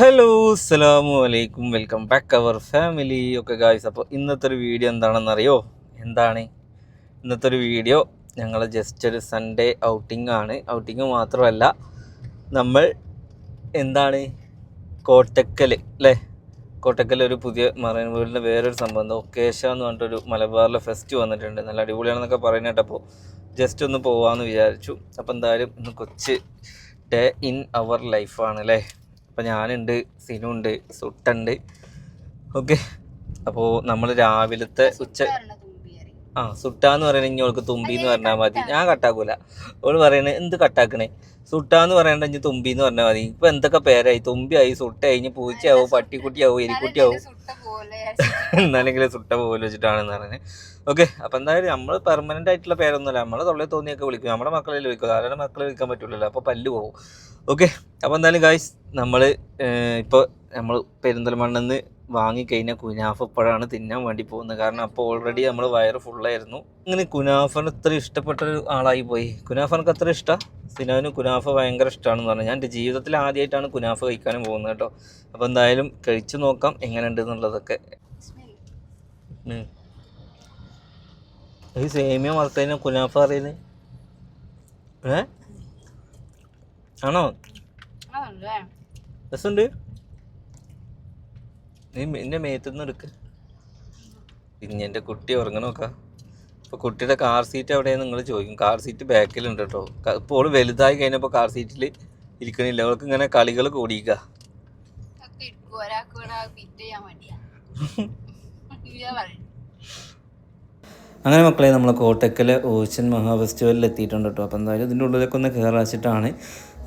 Hello അസ്സലാമു അലൈക്കും, welcome back our family. Okay guys, അപ്പോൾ ഇന്നത്തെ ഒരു വീഡിയോ എന്താണെന്നറിയോ? ഇന്നത്തെ ഒരു വീഡിയോ ഞങ്ങൾ ജസ്റ്റ് ഒരു സൺഡേ ഔട്ടിംഗ് ആണ്. ഔട്ടിങ് മാത്രമല്ല, നമ്മൾ കോട്ടക്കൽ അല്ലേ, കോട്ടക്കൽ ഒരു പുതിയ മറൈൻ വേൾഡിൻ്റെ വേറൊരു സംഭവം ഒക്കേഷ എന്ന് പറഞ്ഞിട്ടൊരു മലബാറിലെ ഫെസ്റ്റ് വന്നിട്ടുണ്ട്. നല്ല അടിപൊളിയാണെന്നൊക്കെ പറയുന്ന കേട്ടപ്പോൾ ജസ്റ്റ് ഒന്ന് പോകാമെന്ന് വിചാരിച്ചു. അപ്പോൾ എന്തായാലും ഇന്ന് കൊച്ച് ഡേ ഇൻ അവർ ലൈഫാണ് അല്ലേ. അപ്പോൾ ഞാനുണ്ട്, സിനുണ്ട്, സുട്ടുണ്ട്. ഓക്കെ, അപ്പോൾ നമ്മൾ രാവിലത്തെ സുട്ടാന്ന് പറയുന്നത് ഇനി അവൾക്ക് തുമ്പി എന്ന് പറഞ്ഞാൽ മതി. ഞാൻ കട്ടാക്കൂല. അവള് പറയണേ എന്ത് കട്ടാക്കണേ, സുട്ടാന്ന് പറയണ്ട ഇനി തുമ്പി എന്ന് പറഞ്ഞാൽ മതി. ഇപ്പൊ എന്തൊക്കെ പേരായി, തുമ്പിയായി, സുട്ടായി, ഇനി പൂച്ചയാവും, പട്ടിക്കുട്ടിയാവും, എലിക്കുട്ടിയാവും, എന്നാലെങ്കിലും സുട്ട പോലെ വെച്ചിട്ടാണെന്ന് പറഞ്ഞത്. ഓക്കെ, അപ്പം എന്തായാലും നമ്മൾ പെർമനൻ്റ് ആയിട്ടുള്ള പേരൊന്നുമില്ല, നമ്മളെ തൊള്ളയിൽ തോന്നിയൊക്കെ വിളിക്കും. നമ്മുടെ മക്കളെ വിളിക്കും, ആരുടെ മക്കളെ വിളിക്കാൻ പറ്റില്ലല്ലോ, അപ്പോൾ പല്ല് പോകും. ഓക്കെ, അപ്പോൾ എന്തായാലും ഗായ്സ്, നമ്മൾ പെരിന്തൽമണ്ണെന്ന് വാങ്ങിക്കഴിഞ്ഞാൽ കുനാഫ ഇപ്പോഴാണ് തിന്നാൻ വേണ്ടി പോകുന്നത്. കാരണം അപ്പോൾ ഓൾറെഡി നമ്മൾ വയറ് ഫുള്ളായിരുന്നു. ഇങ്ങനെ കുനാഫന് ഇത്ര ഇഷ്ടപ്പെട്ടൊരു ആളായി പോയി. കുനാഫനക്ക് അത്ര ഇഷ്ടമാണ്. സിനാവിന് കുനാഫ ഭയങ്കര ഇഷ്ടമാണെന്ന് പറഞ്ഞു. ഞാൻ എൻ്റെ ജീവിതത്തിൽ ആദ്യമായിട്ടാണ് കുനാഫ കഴിക്കാനും പോകുന്നത് കേട്ടോ. അപ്പോൾ എന്തായാലും കഴിച്ചു നോക്കാം എങ്ങനെയുണ്ട് എന്നുള്ളതൊക്കെ. ഈ സേമിയ വറുത്തതിന് കുനാഫ അറിയുന്നത് ആണോ? രസമുണ്ട്. നീ എൻ്റെ മേത്തുനിന്ന് എടുക്ക്. പിന്നെ എൻ്റെ കുട്ടി ഉറങ്ങണ നോക്കാം. ഇപ്പോൾ കുട്ടിയുടെ കാർ സീറ്റ് എവിടെയെന്ന് നിങ്ങൾ ചോദിക്കും. കാർ സീറ്റ് ബാക്കിലുണ്ട് കേട്ടോ. ഇപ്പോൾ ഓള് വലുതായി കഴിഞ്ഞപ്പോൾ കാർ സീറ്റിൽ ഇരിക്കണില്ല. അവൾക്ക് ഇങ്ങനെ കളികൾ കൂടിയിക്കുക. അങ്ങനെ മക്കളെ, നമ്മൾ കോട്ടക്കൽ ഓഷ്യൻ മഹാ ഫെസ്റ്റിവലിൽ എത്തിയിട്ടുണ്ട് കേട്ടോ. അപ്പോൾ എന്തായാലും ഇതിൻ്റെ ഉള്ളിലേക്ക് ഒന്ന് കയറാച്ചിട്ടാണ്.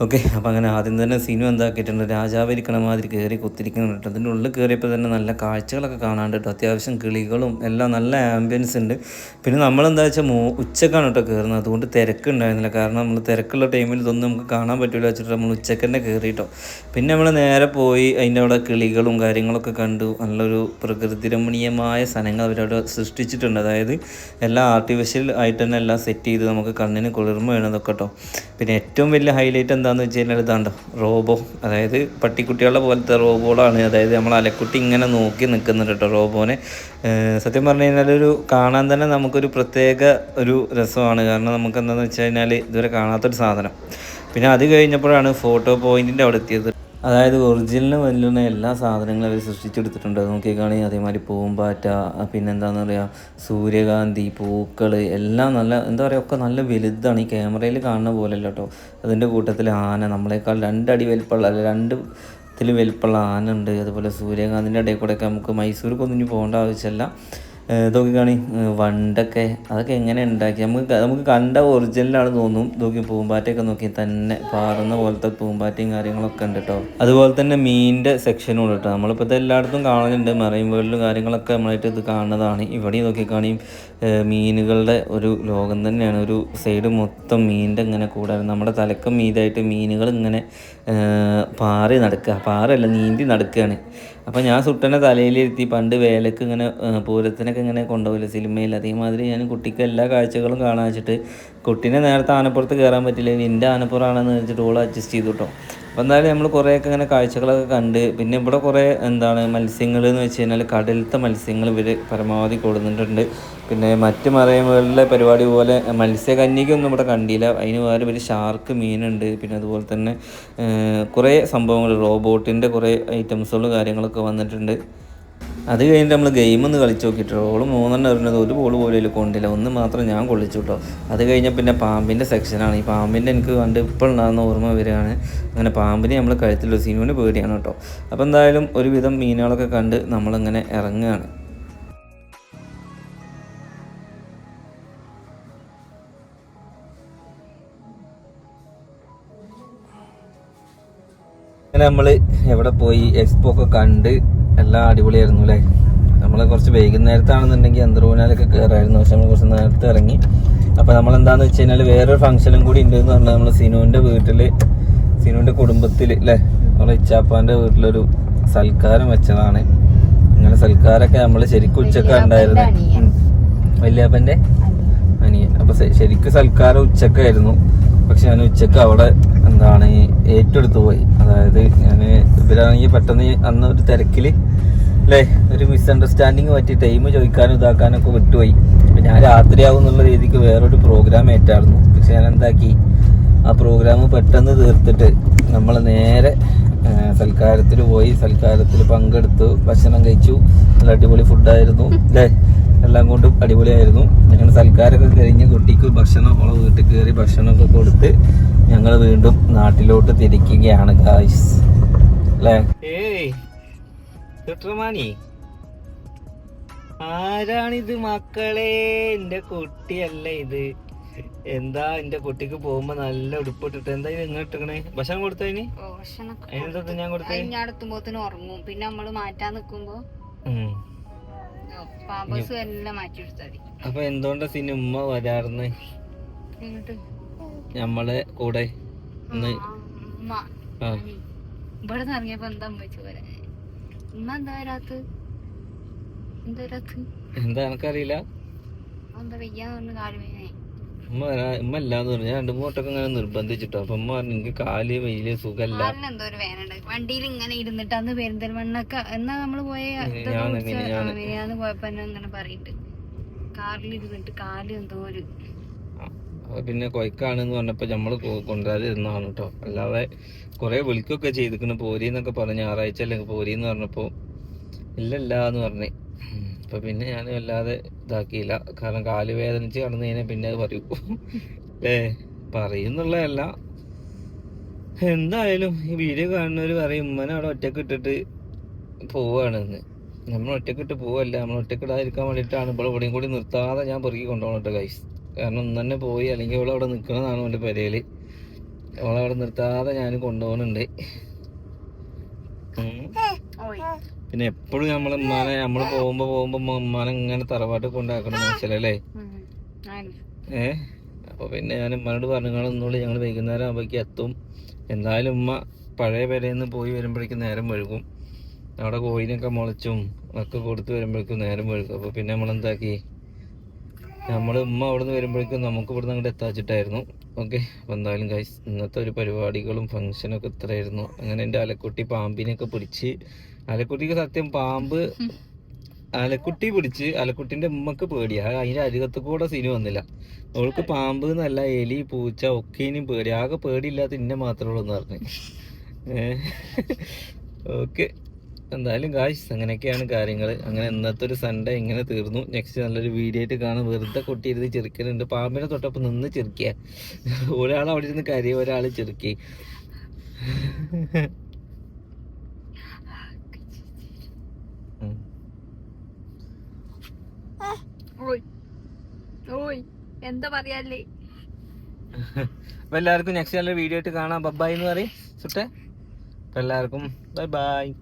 ഓക്കെ, അപ്പോൾ അങ്ങനെ ആദ്യം തന്നെ സിനു എന്താക്കിയിട്ടുണ്ട്, രാജാവ് ഇരിക്കണ മാതിരി കയറി കുത്തിരിക്കുന്നുണ്ട് കേട്ടോ. അതിൻ്റെ ഉള്ളിൽ കയറിയപ്പോൾ തന്നെ നല്ല കാഴ്ചകളൊക്കെ കാണാണ്ട് കേട്ടോ. അത്യാവശ്യം കിളികളും എല്ലാം നല്ല ആംബിയൻസ് ഉണ്ട്. പിന്നെ നമ്മളെന്താ വെച്ചാൽ ഉച്ചക്കാണ് കേട്ടോ കയറുന്നത്. അതുകൊണ്ട് തിരക്കുണ്ടായിരുന്നില്ല. കാരണം നമ്മൾ തിരക്കുള്ള ടൈമിൽ ഇതൊന്നും നമുക്ക് കാണാൻ പറ്റില്ല വെച്ചിട്ട് നമ്മൾ ഉച്ചക്ക് തന്നെ കയറി കേട്ടോ. പിന്നെ നമ്മൾ നേരെ പോയി അതിൻ്റെ അവിടെ കിളികളും കാര്യങ്ങളൊക്കെ കണ്ടു. നല്ലൊരു പ്രകൃതി രമണീയമായ സ്ഥലങ്ങൾ അവരവിടെ സൃഷ്ടിച്ചിട്ടുണ്ട്. അതായത് എല്ലാം ആർട്ടിഫിഷ്യൽ ആയിട്ട് തന്നെ എല്ലാം സെറ്റ് ചെയ്ത് നമുക്ക് കണ്ണിന് കുളിർമ വേണതൊക്കെ കേട്ടോ. പിന്നെ ഏറ്റവും വലിയ ഹൈലൈറ്റ് എന്താണെന്ന് വെച്ച് കഴിഞ്ഞാൽ ഇതാണ്ടോ റോബോ, അതായത് പട്ടിക്കുട്ടികളുടെ പോലത്തെ റോബോളാണ്. അതായത് നമ്മൾ അലക്കുട്ടി ഇങ്ങനെ നോക്കി നിൽക്കുന്നുണ്ട് കേട്ടോ റോബോനെ. സത്യം പറഞ്ഞു കഴിഞ്ഞാൽ ഒരു കാണാൻ തന്നെ നമുക്കൊരു പ്രത്യേക ഒരു രസമാണ്. കാരണം നമുക്ക് എന്താണെന്ന് വെച്ച് കഴിഞ്ഞാൽ ഇതുവരെ കാണാത്തൊരു സാധനം. പിന്നെ അത് കഴിഞ്ഞപ്പോഴാണ് ഫോട്ടോ പോയിൻറ്റിൻ്റെ അവിടെ എത്തിയത്. അതായത് ഒറിജിനലിന് വലിയ എല്ലാ സാധനങ്ങളും അവർ സൃഷ്ടിച്ചെടുത്തിട്ടുണ്ട്. നോക്കിക്കാണെങ്കിൽ അതേമാതിരി പൂമ്പാറ്റ, പിന്നെന്താണെന്ന് പറയുക, സൂര്യകാന്തി, പൂക്കൾ എല്ലാം നല്ല ഒക്കെ നല്ല വലുതാണ്. ഈ ക്യാമറയിൽ കാണുന്ന പോലെയല്ല കേട്ടോ. അതിൻ്റെ കൂട്ടത്തിൽ ആന, നമ്മളെക്കാൾ 2 അടി വലിപ്പമുള്ള, അല്ല 2 വലിപ്പമുള്ള ആന ഉണ്ട്. അതുപോലെ സൂര്യകാന്തിൻ്റെ ഇടയിൽ കൂടെയൊക്കെ നമുക്ക് മൈസൂർക്കൊന്നും ഇനി പോകേണ്ട ആവശ്യമില്ല. ഇതൊക്കെ കാണി വണ്ടൊക്കെ, അതൊക്കെ എങ്ങനെ ഉണ്ടാക്കി നമുക്ക് കണ്ട ഒറിജിനലാണ് തോന്നും. നോക്കി പൂമ്പാറ്റയൊക്കെ നോക്കി തന്നെ പാറുന്ന പോലത്തെ പൂമ്പാറ്റയും കാര്യങ്ങളൊക്കെ ഉണ്ട് കേട്ടോ. അതുപോലെ തന്നെ മീനിൻ്റെ സെക്ഷനും ഉണ്ട് കേട്ടോ. നമ്മളിപ്പോൾ ഇത് എല്ലായിടത്തും കാണുന്നുണ്ട്, മറൈൻ വേൾഡിലും കാര്യങ്ങളൊക്കെ നമ്മളായിട്ട് ഇത് കാണുന്നതാണ്. ഇവിടെ നോക്കി കാണി മീനുകളുടെ ഒരു ലോകം തന്നെയാണ്. ഒരു സൈഡ് മൊത്തം മീനിൻ്റെ ഇങ്ങനെ കൂടാറ്. നമ്മുടെ തലക്കം മീതായിട്ട് മീനുകൾ ഇങ്ങനെ പാറി നടക്കുക, പാറല്ല നീന്തി നടക്കുകയാണ്. അപ്പോൾ ഞാൻ സുട്ടനെ തലയിലിരുത്തി പണ്ട് വേലക്ക് ഇങ്ങനെ പൂരത്തിനൊക്കെ ഇങ്ങനെ കൊണ്ടുപോകില്ല സിനിമയിൽ, അതേമാതിരി ഞാൻ കുട്ടിക്ക് എല്ലാ കാഴ്ചകളും കാണാൻ വെച്ചിട്ട് കുട്ടീനെ നേരത്തെ ആനപ്പുറത്ത് കയറാൻ പറ്റില്ല, എൻ്റെ ആനപ്പുറമാണെന്ന് വെച്ചിട്ട് ഓൾ അഡ്ജസ്റ്റ് ചെയ്തു കേട്ടോ. അപ്പോൾ എന്തായാലും നമ്മൾ കുറേയൊക്കെ ഇങ്ങനെ കാഴ്ചകളൊക്കെ കണ്ട്. പിന്നെ ഇവിടെ കുറേ മത്സ്യങ്ങൾ എന്ന് വെച്ച് കഴിഞ്ഞാൽ കടലത്തെ മത്സ്യങ്ങൾ ഇവർ പരമാവധി കൊടുത്തിട്ടുണ്ട്. പിന്നെ മറ്റ് മറൈൻ വേൾഡിലെ പരിപാടി പോലെ മത്സ്യകന്യകൊന്നും ഇവിടെ കണ്ടില്ല. അതിന് വേറെ ഒരു ഷാർക്ക് മീനുണ്ട്. പിന്നെ അതുപോലെ തന്നെ കുറേ സംഭവങ്ങൾ, റോബോട്ടിൻ്റെ കുറേ ഐറ്റംസുകൾ കാര്യങ്ങളൊക്കെ വന്നിട്ടുണ്ട്. അത് കഴിഞ്ഞിട്ട് നമ്മൾ ഗെയിമൊന്ന് കളിച്ച് നോക്കിയിട്ട് ഓള് 3 എറിഞ്ഞത് ഒരു ബോൾ പോലും കൊണ്ടില്ല, 1 മാത്രം ഞാൻ കൊള്ളിച്ചു കേട്ടോ. അത് കഴിഞ്ഞാൽ പിന്നെ പാമ്പിൻ്റെ സെക്ഷനാണ്. ഈ പാമ്പിൻ്റെ എനിക്ക് കണ്ട് ഇപ്പോൾ ഉണ്ടാകുന്ന ഓർമ്മ വരികയാണ്. അങ്ങനെ പാമ്പിനെ നമ്മൾ കഴുത്തിലുള്ള സിനുവിന് പേടിയാണ് കേട്ടോ. അപ്പോൾ എന്തായാലും ഒരുവിധം മീനുകളൊക്കെ കണ്ട് നമ്മളിങ്ങനെ ഇറങ്ങുകയാണ്. അങ്ങനെ നമ്മൾ എവിടെ പോയി എക്സ്പോ ഒക്കെ കണ്ട് എല്ലാം അടിപൊളിയായിരുന്നു അല്ലേ. നമ്മൾ കുറച്ച് വൈകുന്നേരത്താണെന്നുണ്ടെങ്കിൽ അന്തർഊനാലൊക്കെ കയറായിരുന്നു. പക്ഷെ നമ്മൾ കുറച്ച് നേരത്തെ ഇറങ്ങി. അപ്പോൾ നമ്മളെന്താണെന്ന് വെച്ച് കഴിഞ്ഞാൽ വേറൊരു ഫംഗ്ഷനും കൂടി ഉണ്ട് എന്ന് പറഞ്ഞാൽ നമ്മൾ സിനുവിൻ്റെ വീട്ടിൽ, സിനുവിൻ്റെ കുടുംബത്തിൽ അല്ലേ, നമ്മളെ ഇച്ചാപ്പാൻ്റെ വീട്ടിലൊരു സൽക്കാരം വെച്ചതാണ്. അങ്ങനെ സൽക്കാരമൊക്കെ നമ്മൾ ശരിക്കും ഉച്ചക്ക ഉണ്ടായിരുന്നു, വല്യാപ്പൻ്റെ അനിയൻ. അപ്പോൾ ശരിക്കും സൽക്കാരം ഉച്ചക്കായിരുന്നു. പക്ഷെ ഞാൻ ഉച്ചക്ക് അവിടെ എന്താണ് ഏറ്റെടുത്തു പോയി. അതായത് ഞാൻ ഇവരാണെങ്കിൽ പെട്ടെന്ന് അന്ന് ഒരു തിരക്കിൽ അല്ലേ ഒരു മിസ്അണ്ടർസ്റ്റാൻഡിങ് പറ്റി ടൈം ചോദിക്കാനും ഇതാക്കാനൊക്കെ വിട്ടുപോയി. അപ്പം ഞാൻ രാത്രിയാവും എന്നുള്ള രീതിക്ക് വേറൊരു പ്രോഗ്രാം ഏറ്റായിരുന്നു. പക്ഷെ ഞാൻ എന്താക്കി, ആ പ്രോഗ്രാം പെട്ടെന്ന് തീർത്തിട്ട് നമ്മൾ നേരെ സൽക്കാരത്തിൽ പോയി. സൽക്കാരത്തിൽ പങ്കെടുത്തു, ഭക്ഷണം കഴിച്ചു. നല്ല അടിപൊളി ഫുഡായിരുന്നു അല്ലേ, എല്ലാം കൊണ്ടും അടിപൊളിയായിരുന്നു. ഞങ്ങൾ സൽക്കാരമൊക്കെ കഴിഞ്ഞ് കുട്ടിക്ക് ഭക്ഷണം ഓളെ വീട്ടിൽ കയറി ഭക്ഷണമൊക്കെ കൊടുത്ത് ഞങ്ങൾ വീണ്ടും നാട്ടിലോട്ട് തിരിക്കുകയാണ് ഗായ്സ് അല്ലേ. ആരാണിത് മക്കളെ? എന്റെ കുട്ടിയല്ല ഇത്. എന്താ എന്റെ കുട്ടിക്ക് പോകുമ്പോ നല്ല ഉടുപ്പിട്ടിട്ട് എന്താ ഇങ്ങോട്ടേ ഭക്ഷണം കൊടുത്തതിന്? അതിനെന്താ ഞാൻ കൊടുത്തേ? ഉറങ്ങും. പിന്നെ നമ്മള് മാറ്റാൻ നിക്കുമ്പോ എല്ലാം മാറ്റി കൊടുത്താൽ മതി. അപ്പൊ എന്തുകൊണ്ടാ സിനിമ വരാറുന്ന് നമ്മളെ കൂടെ? ഇവിടെ ഇറങ്ങിയപ്പോ എന്താ വെച്ചു വരാ? ഉമ്മ എന്താ വരാത്ത? എന്താ എനക്കറിയില്ല. എന്താ വയ്യാന്ന് കാലുവേനെ ഉമ്മ അല്ലാന്ന് പറഞ്ഞു. ഞാൻ 2-3 വട്ടമൊക്കെ ഇങ്ങനെ നിർബന്ധിച്ചിട്ടോ. അപ്പൊ ഉമ്മ പറഞ്ഞു എനിക്ക് കാല് വലിയ സുഖല്ല. എന്തോ ഒരു വേനുണ്ട്. വണ്ടിയിൽ ഇങ്ങനെ ഇരുന്നിട്ട് അന്ന് പെരിന്തൽമണ്ണൊക്കെ എന്നാ നമ്മള് പോയ പോയപ്പോ ഇങ്ങനെ പറയണ്ട് കാറിൽ ഇരുന്നിട്ട് കാല് എന്തോ ഒരു പിന്നെ കൊയ്ക്കാണെന്ന് പറഞ്ഞപ്പോ നമ്മള് കൊണ്ടുവരാതിരുന്നാണ് കേട്ടോ. അല്ലാതെ കൊറേ വിളിക്കൊക്കെ ചെയ്തിക്കണ് പോരീന്നൊക്കെ പറഞ്ഞു. ഞായറാഴ്ച അല്ലെങ്കിൽ പോരീന്ന് പറഞ്ഞപ്പോ ഇല്ലല്ലാന്ന് പറഞ്ഞേ. അപ്പൊ പിന്നെ ഞാൻ വല്ലാതെ ഇതാക്കിയില്ല. കാരണം കാല് വേദനിച്ച് കടന്നു കഴിഞ്ഞാൽ പിന്നെ അത് പറയൂ പറയുന്നുള്ളതല്ല. എന്തായാലും ഈ വീഡിയോ കാണുന്നവര് പറയും ഉമ്മനെ അവിടെ ഒറ്റക്ക് ഇട്ടിട്ട് പോവാണെന്ന്. നമ്മൾ ഒറ്റക്കിട്ട് പോവല്ല, നമ്മൾ ഒറ്റക്കിടാതിരിക്കാൻ വേണ്ടിയിട്ടാണ് ഇവിടെ ഇവിടെയും കൂടി നിർത്താതെ ഞാൻ പെറുക്കി കൊണ്ടുപോകണം ഗൈസ്. കാരണം ഒന്ന് തന്നെ പോയി അല്ലെങ്കിൽ അവളവിടെ നിൽക്കണതാണ് എൻ്റെ പെരയില്. അവളവിടെ നിർത്താതെ ഞാൻ കൊണ്ടുപോകുന്നുണ്ട്. പിന്നെ എപ്പോഴും നമ്മളെ നമ്മള് പോകുമ്പോ ഉമ്മാനെ ഇങ്ങനെ തറവാട്ട് കൊണ്ടാക്കണം മനസ്സിലല്ലേ. അപ്പൊ പിന്നെ ഞാൻ ഉമ്മാനോട് പറഞ്ഞുകൊണ്ടൊന്നുകൂടി ഞങ്ങൾ വൈകുന്നേരം ആകുമ്പോഴേക്കും എത്തും. എന്തായാലും ഉമ്മ പഴയ പെരയിൽ പോയി വരുമ്പോഴേക്കും നേരം വഴുകും. അവിടെ കോഴിനൊക്കെ മുളച്ചും ഒക്കെ കൊടുത്ത് വരുമ്പോഴേക്കും നേരം വഴുകും. അപ്പൊ പിന്നെ നമ്മളെന്താക്കി, ഉമ്മ അവിടെ നിന്ന് വരുമ്പോഴേക്കും നമുക്ക് ഇവിടെ നിന്ന് അങ്ങോട്ട് എത്താച്ചിട്ടായിരുന്നു. ഓക്കെ. അപ്പോൾ എന്തായാലും ഗൈസ് ഇന്നത്തെ ഒരു പരിപാടികളും ഫംഗ്ഷനൊക്കെ ഇത്രയായിരുന്നു. അങ്ങനെ എൻ്റെ അലക്കുട്ടി പാമ്പിനെയൊക്കെ പിടിച്ച്, അലക്കുട്ടിക്ക് സത്യം പാമ്പ് അലക്കുട്ടി പിടിച്ച് അലക്കുട്ടിൻ്റെ ഉമ്മക്ക് പേടിയാ. അതിൻ്റെ അരികത്ത് കൂടെ സീന് വന്നില്ല. അവൾക്ക് പാമ്പ് എന്നല്ല എലി പൂച്ച ഒക്കേനും പേടി. ആകെ പേടിയില്ലാത്ത ഇന്നെ മാത്രമേ ഉള്ളൂ എന്ന് പറഞ്ഞു. ഓക്കെ. എന്തായാലും ഗായ്സ് അങ്ങനെയൊക്കെയാണ് കാര്യങ്ങൾ. അങ്ങനെ ഇന്നത്തെ ഒരു സൺഡേ ഇങ്ങനെ തീർന്നു. നെക്സ്റ്റ് നല്ലൊരു വീഡിയോ ആയിട്ട് കാണാം. വെറുതെ കൊട്ടിയിരുന്ന് ചെറുക്കലുണ്ട്. പാമ്പിനെ തൊട്ടപ്പം നിന്ന് ചെറുക്കിയ ഒരാൾ അവിടെ ഇരുന്ന് കരയും, ഒരാൾ ചെറുക്കി. എന്താ പറയാല്ലേ. അപ്പൊ എല്ലാവർക്കും നെക്സ്റ്റ് നല്ലൊരു വീഡിയോ ആയിട്ട് കാണാം. ബൈ എന്ന് പറയും സുട്ടെ. അപ്പൊ എല്ലാവർക്കും ബൈ ബൈ.